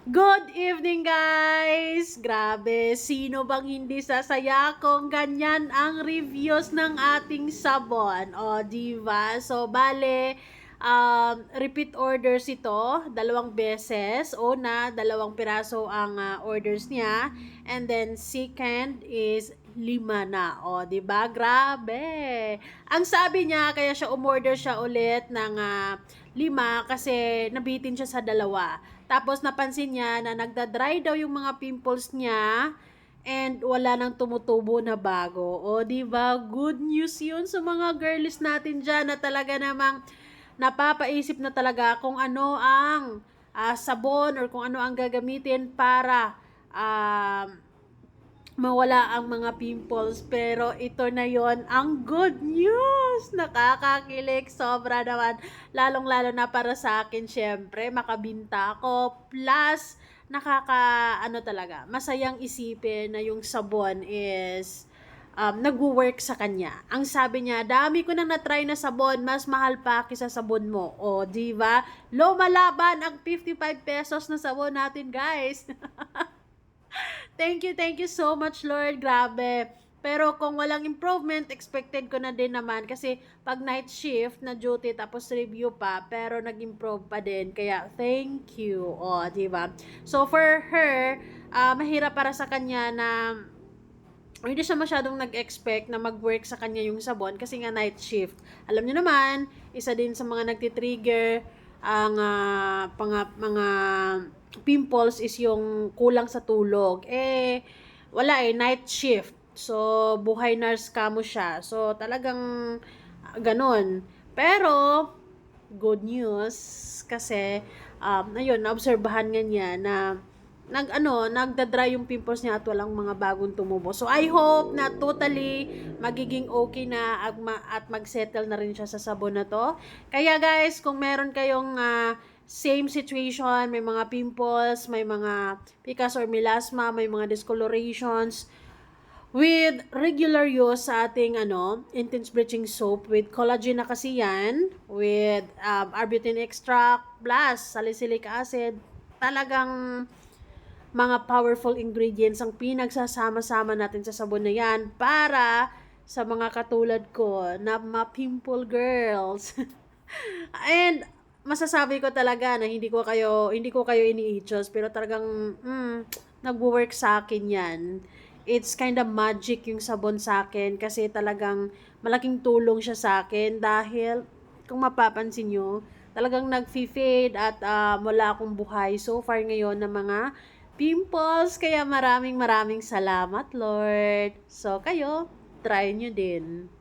Good evening, guys! Grabe, sino bang hindi sasaya kung ganyan ang reviews ng ating sabon? O, diba? So, bale, repeat orders ito, 2 beses. Una, 2 piraso ang orders niya. And then, second is 5 na. O, diba? Grabe! Ang sabi niya, kaya siya umorder siya ulit ng 5 kasi nabitin siya sa 2. Tapos napansin niya na nagda-dry daw yung mga pimples niya and wala nang tumutubo na bago. O, di ba? Good news 'yun sa mga girlies natin diyan na talaga namang napapaisip na talaga kung ano ang sabon or kung ano ang gagamitin para mawala ang mga pimples. Pero ito na yon ang good news. Nakakakilig. Sobra naman. Lalong-lalo na para sa akin, syempre, makabinta ako. Plus, ano talaga, masayang isipin na yung sabon is nag-work sa kanya. Ang sabi niya, dami ko nang na-try na sabon, mas mahal pa kaysa sabon mo. O, di ba? Lumalaban ang 55 pesos na sabon natin, guys. Thank you so much, Lord. Grabe. Pero kung walang improvement, expected ko na din naman kasi pag night shift na duty tapos review pa, pero nag-improve pa din. Kaya thank you. O, di ba? So for her, mahirap para sa kanya na hindi siya masyadong nag-expect na mag-work sa kanya yung sabon kasi nga night shift. Alam niyo naman, isa din sa mga nagti-trigger ang mga pimples is yung kulang sa tulog. Wala night shift. So, buhay nurse kamo siya. So, talagang ganon. Pero, good news kasi ayun, naobserbahan nga niya na nagda-dry yung pimples niya at walang mga bagong tumubo. So I hope na totally magiging okay na at mag-settle na rin siya sa sabon na to. Kaya guys, kung meron kayong same situation, may mga pimples, may mga pikas or melasma, may mga discolorations, with regular use sa ating intense bleaching soap with collagen na kasi yan, with arbutin extract plus salicylic acid, talagang mga powerful ingredients ang pinagsasama-sama natin sa sabon na yan para sa mga katulad ko na ma-pimple girls. And masasabi ko talaga na hindi ko kayo iniichos pero talagang nagwo-work sa akin 'yan. It's kind of magic yung sabon sa akin kasi talagang malaking tulong siya sa akin dahil kung mapapansin nyo, talagang nag-fade at wala akong buhay so far ngayon na mga pimples. Kaya maraming salamat, Lord. So, kayo, try nyo din.